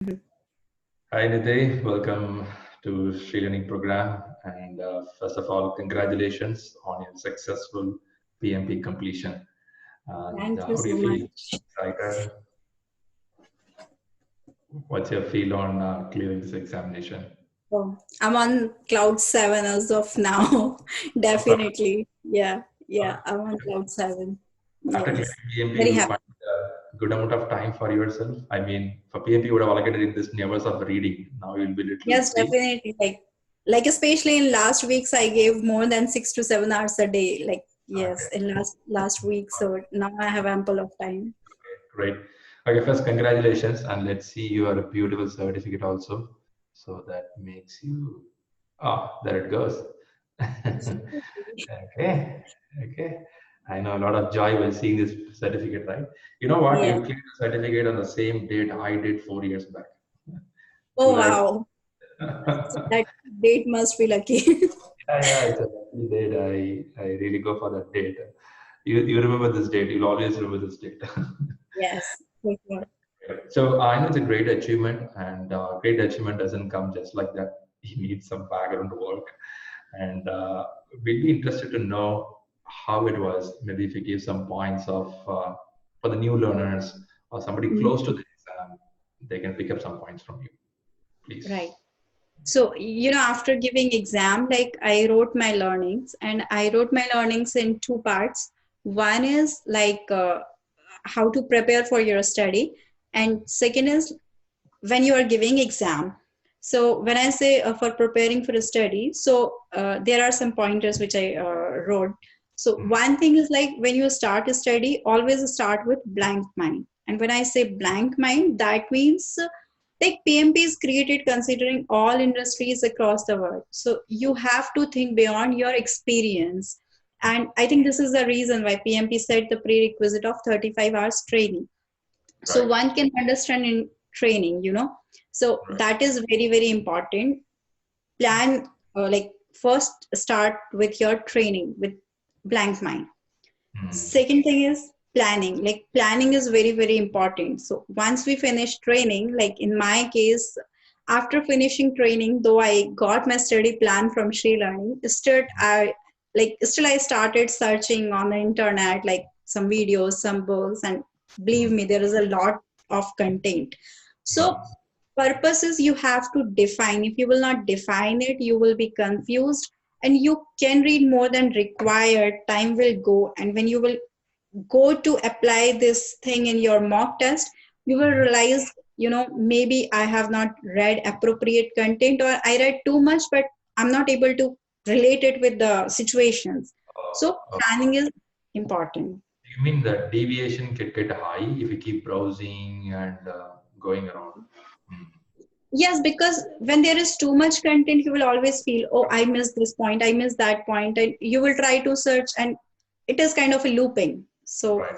Hi Niti, welcome to ShriLearning program. And first of all, congratulations on your successful PMP completion. And Thank you how do so you feel? much. Excited? What's your feel on clearing this examination? Oh, I'm on cloud 7 as of now. Definitely. Yeah, I'm on cloud 7. After clearing Yes. PMP, Very you happy. find a good amount of time for yourself. I mean, for PMP, you would have allocated in this hours of reading. Now you'll be little Yes, free. definitely. Like especially in last weeks, I gave more than 6 to 7 hours a day. Like, yes, Okay, in last week. So now I have ample of time. great. Okay, first, congratulations, and let's see your beautiful certificate also. So that makes you, there it goes. Okay, okay. I know a lot of joy while seeing this certificate, right? You know what? You Yeah. cleared the certificate on the same date I did 4 years back, Oh, July. wow. So that date must be lucky. Yeah, it's a lucky date. I really go for that date. You remember this date. You'll always remember this date. Yes, for sure. So I know it's a great achievement, and great achievement doesn't come just like that. You need some background work, and we'd be interested to know how it was. Maybe if you give some points of for the new learners or somebody Mhm. close to the exam, they can pick up some points from you, Right. please. So, after giving exam, like I wrote my learnings and I wrote my learnings in two parts. One is like how to prepare for your study, and second is when you are giving exam. So when I say for preparing for a study, so there are some pointers which I wrote. So one thing is like when you start a study, always start with blank mind. And when I say blank mind, that means like PMP is created considering all industries across the world. So you have to think beyond your experience. And I think this is the reason why PMP set the prerequisite of 35 hours training. So Right. one can understand in training, So Right. that is very, very important. Plan, like first start with your training with blank mind. Hmm. Second thing is planning. Like planning is very, very important. So once we finish training, like in my case, after finishing training, though I got my study plan from ShriLearning, still I started searching on the internet, like some videos, some books, and believe me, there is a lot of content. So Right. purpose is you have to define. If you will not define it, you will be confused and you can read more than required. Time will go, and when you will go to apply this thing in your mock test, you will realize, maybe I have not read appropriate content, or I read too much but I'm not able to relate it with the situations. So Uh, planning is important. you mean that deviation can get high if you keep browsing and going around? Hmm. Yes, because when there is too much content, you will always feel, oh, I missed this point, I missed that point, and you will try to search, and it is kind of a looping. So Right.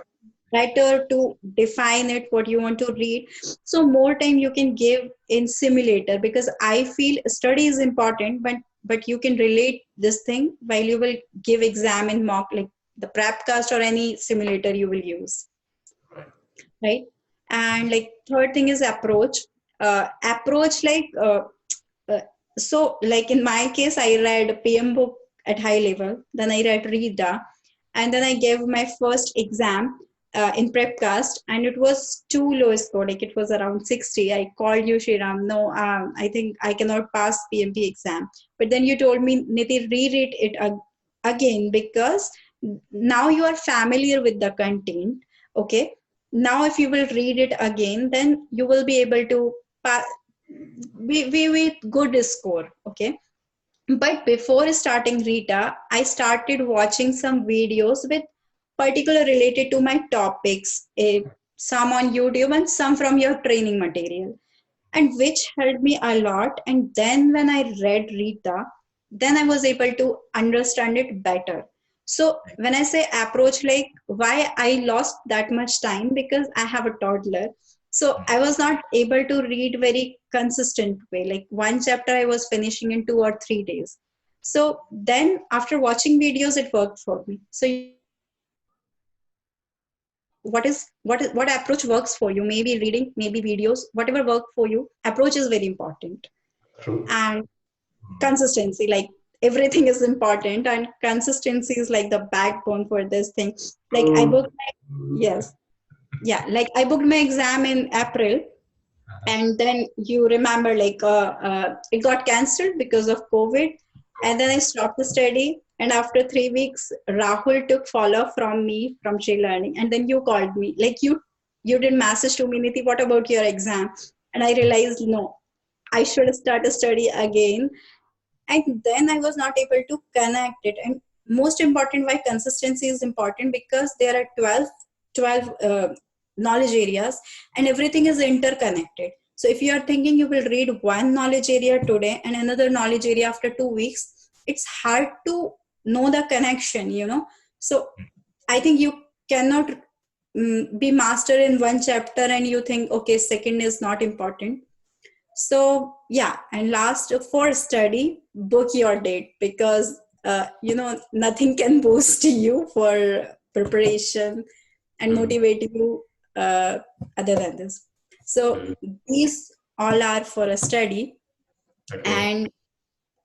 better to define it what you want to read, so more time you can give in simulator, because I feel study is important, but you can relate this thing while you will give exam in mock, like the prepcast or any simulator you will use, Right. right? And like third thing is approach. Approach like uh, so like in my case, I read PM book at high level, then I read Rita, and then I gave my first exam in prepcast, and it was too low score, like it was around 60. I called you, Shriram. No, I think I cannot pass PMP exam. But then you told me, Niti, reread it again, because now you are familiar with the content. Okay, now if you will read it again, then you will be able to pass we with good score. Okay, but before starting Rita, I started watching some videos with particular related to my topics, some on YouTube and some from your training material, and which helped me a lot. And then when I read Rita, then I was able to understand it better. So when I say approach, like why I lost that much time, because I have a toddler. So I was not able to read very consistent way. Like one chapter I was finishing in 2 or 3 days. So then after watching videos, it worked for me. So you have to what approach works for you. Maybe reading, maybe videos, whatever work for you. Approach is very important. True. And consistency, like everything is important, and consistency is like the backbone for this thing. Like I True. booked my, yes, yeah, like I booked my exam in April, and then you remember like it got cancelled because of COVID, and then I stopped the study. And after 3 weeks, Rahul took follow from me from ShriLearning, and then you called me, like you did message to me, Niti, what about your exam? And I realized, no, I should start a study again. And then I was not able to connect it. And most important, why consistency is important, because there are 12 knowledge areas, and everything is interconnected. So if you are thinking you will read one knowledge area today and another knowledge area after 2 weeks, it's hard to know the connection, so I think you cannot be master in one chapter and you think, okay, second is not important. So yeah, and last, for study, book your date, because nothing can boost you for preparation and motivate you other than this. So these all are for a study. Okay. And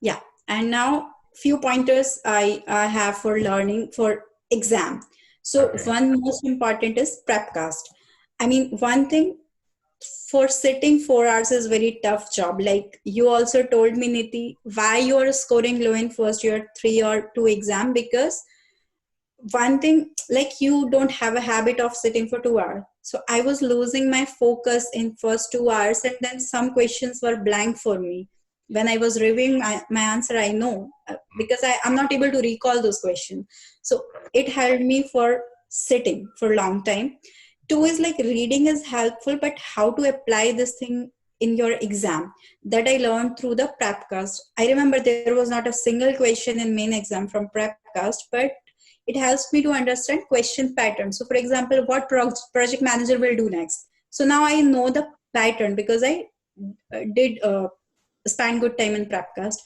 yeah, and now few pointers I have for learning for exam. So Okay. one most important is prepcast. I mean, one thing, for sitting 4 hours is very tough job. Like you also told me, Niti, why you are scoring low in first year 3 or 2 exam, because one thing, like you don't have a habit of sitting for 2 hours. So I was losing my focus in first 2 hours, and then some questions were blank for me. When I was reviewing my answer, I know because I'm not able to recall those questions. So it held me for sitting for a long time. Two is like reading is helpful, but how to apply this thing in your exam, that I learned through the prepcast. I remember there was not a single question in main exam from prepcast, but it helps me to understand question patterns. So for example, what project manager will do next. So now I know the pattern because I did spend good time in prepcast.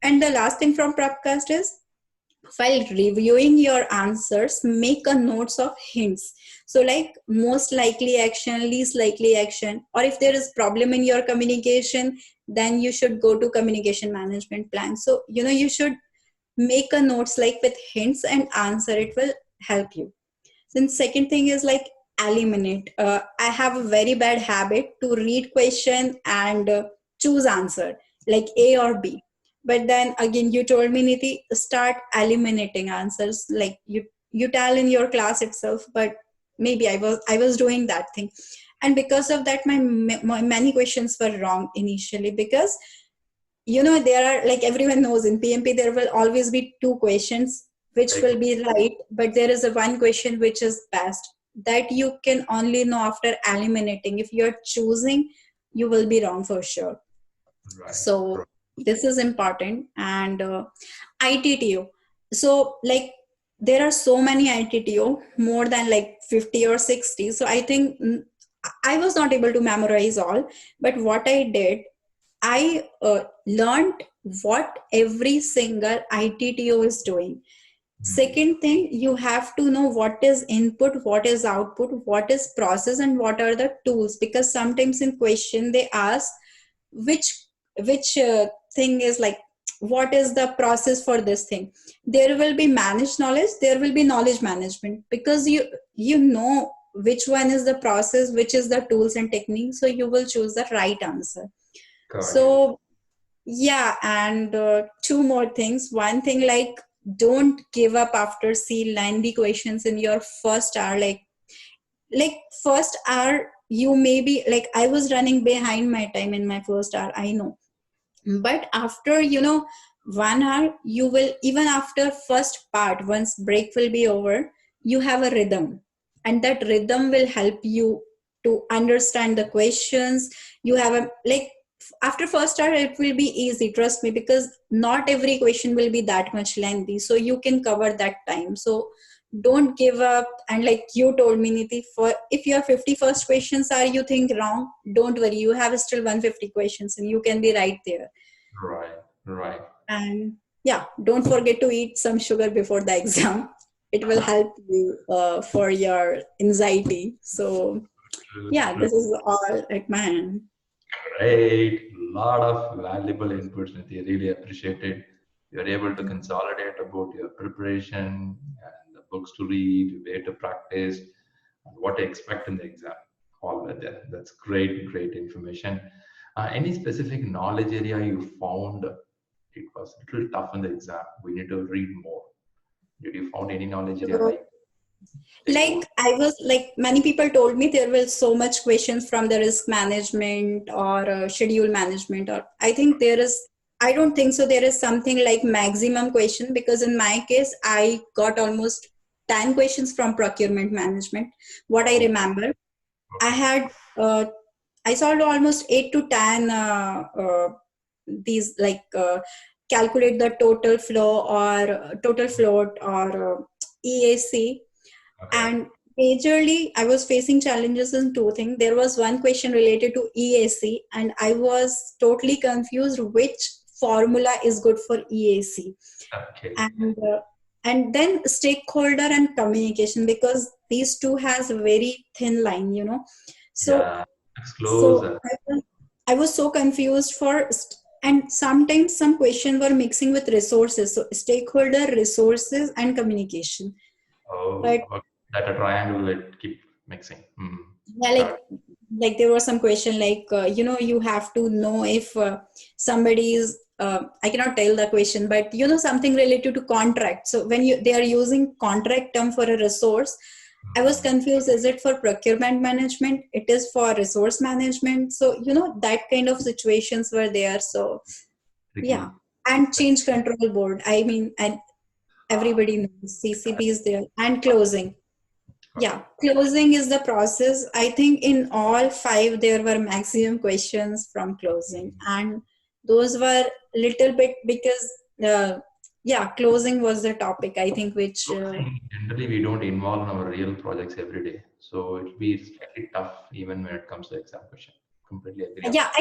And the last thing from prepcast is, while reviewing your answers, make a notes of hints. So like most likely action, least likely action, or if there is problem in your communication, then you should go to communication management plan. So you should make a notes like with hints and answer. It will help you. Then second thing is like eliminate. I have a very bad habit to read question and choose answer like A or B. But then again, you told me, Niti, start eliminating answers. Like you tell in your class itself, but maybe I was doing that thing, and because of that, my many questions were wrong initially, because there are, like everyone knows, in PMP there will always be two questions which will be right, but there is a one question which is best, that you can only know after eliminating. If you're choosing, you will be wrong for sure. Right. So this is important. And ITTO, so like there are so many ITTO, more than like 50 or 60. So I think I was not able to memorize all, but what I did, I learned what every single ITTO is doing. Second thing, you have to know what is input, what is output, what is process, and what are the tools. Because sometimes in question they ask which thing is like, what is the process for this thing. There will be managed knowledge, there will be knowledge management, because you know which one is the process, which is the tools and techniques, so you will choose the right answer. So yeah, and two more things. One thing, like don't give up after see lengthy questions in your first hour. Like first hour, you may be like, I was running behind my time in my first hour, I know. But after 1 hour, you will, even after first part, once break will be over, you have a rhythm, and that rhythm will help you to understand the questions. You have a, like, after first hour it will be easy, trust me, because not every question will be that much lengthy, so you can cover that time. So don't give up. And like you told me, Niti, for if your 51st questions are you think wrong, don't worry, you have still 150 questions and you can be right there. Right. And yeah, don't forget to eat some sugar before the exam. it will help you for your anxiety. So True, yeah, true. this is all at my end. Great. Lot of valuable inputs, Niti. Really appreciate it. You're able to consolidate about your preparation and the books to read, where to practice, and what to expect in the exam. All that there. That's great, great information. Any specific knowledge area you found it was a little tough in the exam? We need to read more. Did you found any knowledge area So, like like stakeholder? I was like many people told me there were so much questions from the risk management or schedule management, or I think there is, I don't think so there is something like maximum question, because in my case I got almost 10 questions from procurement management, what I Oh, remember. I okay. had I solved almost 8 to 10 these like calculate the total flow or total float or EAC. Okay. And majorly I was facing challenges in two things. There was one question related to EAC and I was totally confused which formula is good for EAC. Okay. And and then stakeholder and communication, because these two has a very thin line, you know. So Yeah. It's so closer. I was so confused for, and sometimes some questions were mixing with resources. So stakeholder, resources, and communication. But Oh, okay. That a triangle it keep mixing. Hmm. yeah, Got it. like there was some question like you know, you have to know if somebody is I cannot tell the question, but you know, something related to contract. So when you they are using contract term for a resource, I was Hmm. confused. Is it for procurement management? It is for resource management. So you know, that kind of situations were there. So yeah, Tricky. and change control board. I mean, and Ah, everybody knows CCP is there, and closing. got Yeah, it. closing is the process. I think in all five there were maximum questions from closing, and those were little bit because yeah, closing was the topic I think which Closing, generally, we don't involve in our real projects every day, so it'll be slightly tough even when it comes to exam question. Completely agree on yeah, that.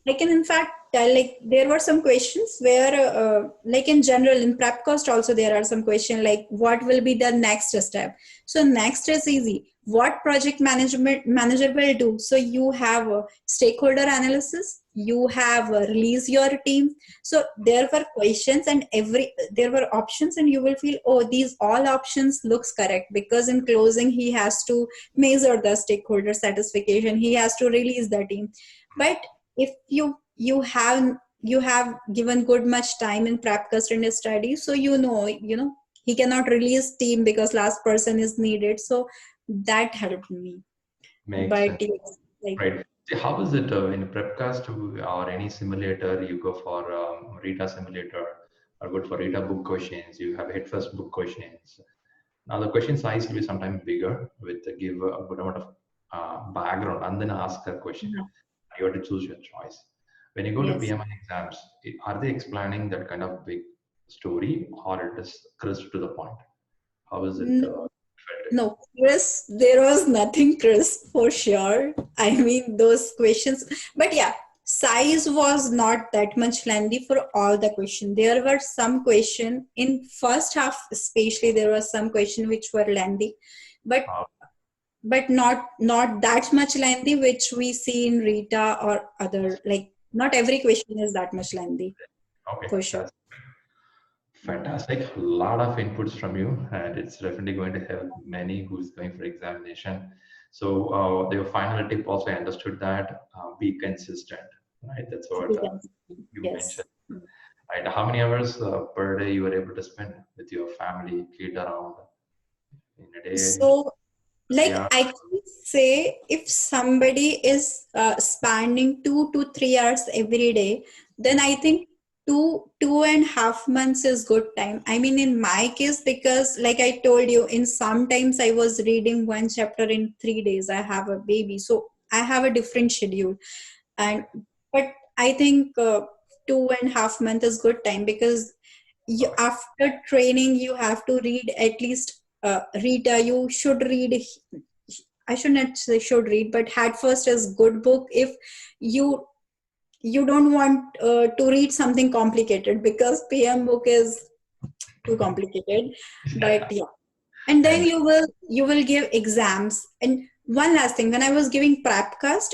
I can in fact tell, like there were some questions where like in general in prep cost also there are some question like what will be the next step. So next is easy, what project management manager will do. So you have a stakeholder analysis, you have release your team. So there were questions and every there were options, and you will feel, oh, these all options looks correct, because in closing he has to measure the stakeholder satisfaction, he has to release the team. But if you have given good much time in prep custody study, so you know he cannot release team because last person is needed. So that helped me. Makes But sense. yes, like Right. See, how is it in Prepcast or any simulator? You go for Rita simulator or good for Rita book questions. You have hit first book questions. Now the question size will be sometimes bigger with give a good amount of background and then ask a question. yeah, You have to choose your choice. When you go to yes. PMI exams, are they explaining that kind of big story or it is crisp to the point? How is it felt? No, Chris, there was nothing Chris for sure. I mean, those questions, but yeah, size was not that much lengthy for all the question. There were some question in first half, especially there was some question which were lengthy, but Uh, not that much lengthy which we see in Rita or other, like not every question is that much lengthy okay, for sure. that's fantastic. A lot of inputs from you, and it's definitely going to help many who's going for examination. So the final tip also I understood that be consistent, right? That's what you Yes. mentioned. Right? How many hours per day you were able to spend with your family, kid around in a day? So, Three like hours. I can say, if somebody is spending 2 to 3 hours every day, then I think 2.5 months is good time. I mean, in my case, because like I told you, in sometimes I was reading one chapter in 3 days. I have a baby, so I have a different schedule. And but I think 2.5 months is good time, because you, Okay. after training you have to read at least read you should read, I should not say should read, but had first is good book if you you don't want to read something complicated, because PM book is too complicated. But yeah, And then And you will give exams. And one last thing, when I was giving prepcast,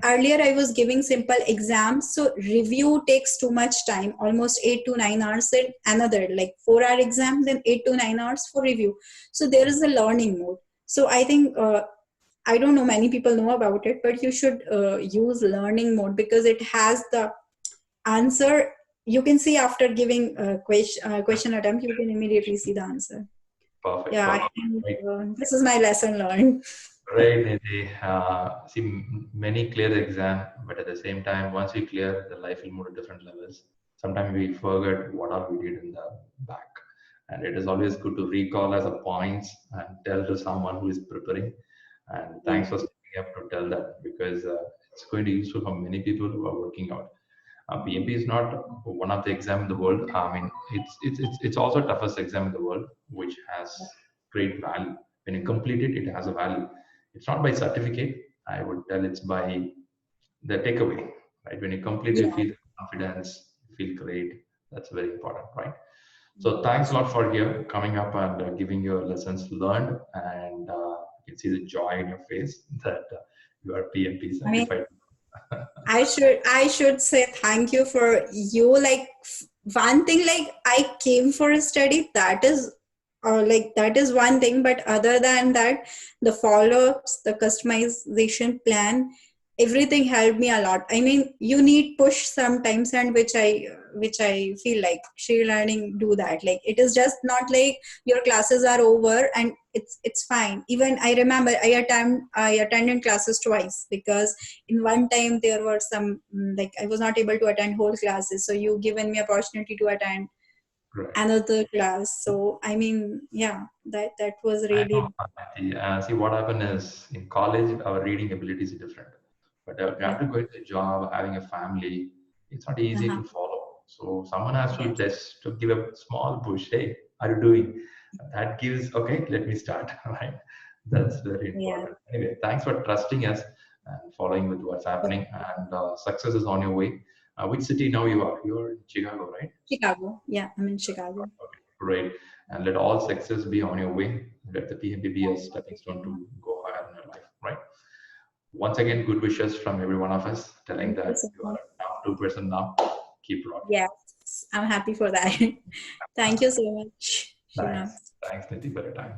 earlier I was giving simple exams, so review takes too much time, almost 8 to 9 hours. And another like 4 hour exam, then 8 to 9 hours for review. So there is a learning mode. So I think I don't know many people know about it, but you should use learning mode, because it has the answer. You can see after giving a question attempt, you can immediately see the answer. perfect, Yeah, I perfect. think Right. this is my lesson learned. Right, Nidhi. See, many clear the exam, but at the same time, once we clear, the life will move to different levels. Sometimes we forget what all we did in the back, and it is always good to recall as a points and tell to someone who is preparing. And Yeah. thanks for stepping up to tell that, because it's going to be useful for many people who are working out. PMP is not one of the exam in the world. I mean, it's also toughest exam in the world, which has great value. When you complete it, it has a value. It's not by certificate. I would tell it's by the takeaway. Right? When you complete, you Yeah. feel confidence, you feel great. That's very important, right? So thanks a Yes. lot for here coming up and giving your lessons learned, and you can see the joy in your face that you are PMP I mean, certified. I should say thank you for you. Like one thing, like I came for a study. That is, like that is one thing. But other than that, the follow-ups, the customization plan, everything helped me a lot. I mean, you need push sometimes, and which I feel like ShriLearning do that. Like it is just not like your classes are over and it's fine. Even I remember I attended classes twice, because in one time there were some like I was not able to attend whole classes, so you given me opportunity to attend Right. another class. So I mean, yeah, that was I know. really, See, what happened is in college, our reading ability is different. But yeah. after going to a job, having a family, it's not easy Uh-huh. to follow. So someone has to Yes. just to give a small push. Hey, are you doing? That gives, okay, let me start. Right. That's very Yeah. important. Anyway, thanks for trusting us and following with what's happening. And success is on your way. Which city now you are? You're in Chicago, right? Chicago. Yeah, I'm in Chicago. Okay, great. And let all success be on your way. Let the PMP be a stepping stone to go higher in your life, right? Once again, good wishes from every one of us, telling Thank you that so you are much. a top 2% now. Keep rocking. Yes, I'm happy for that. Thank you so much, Srinath. Thanks. Thanks, Niti, for your time.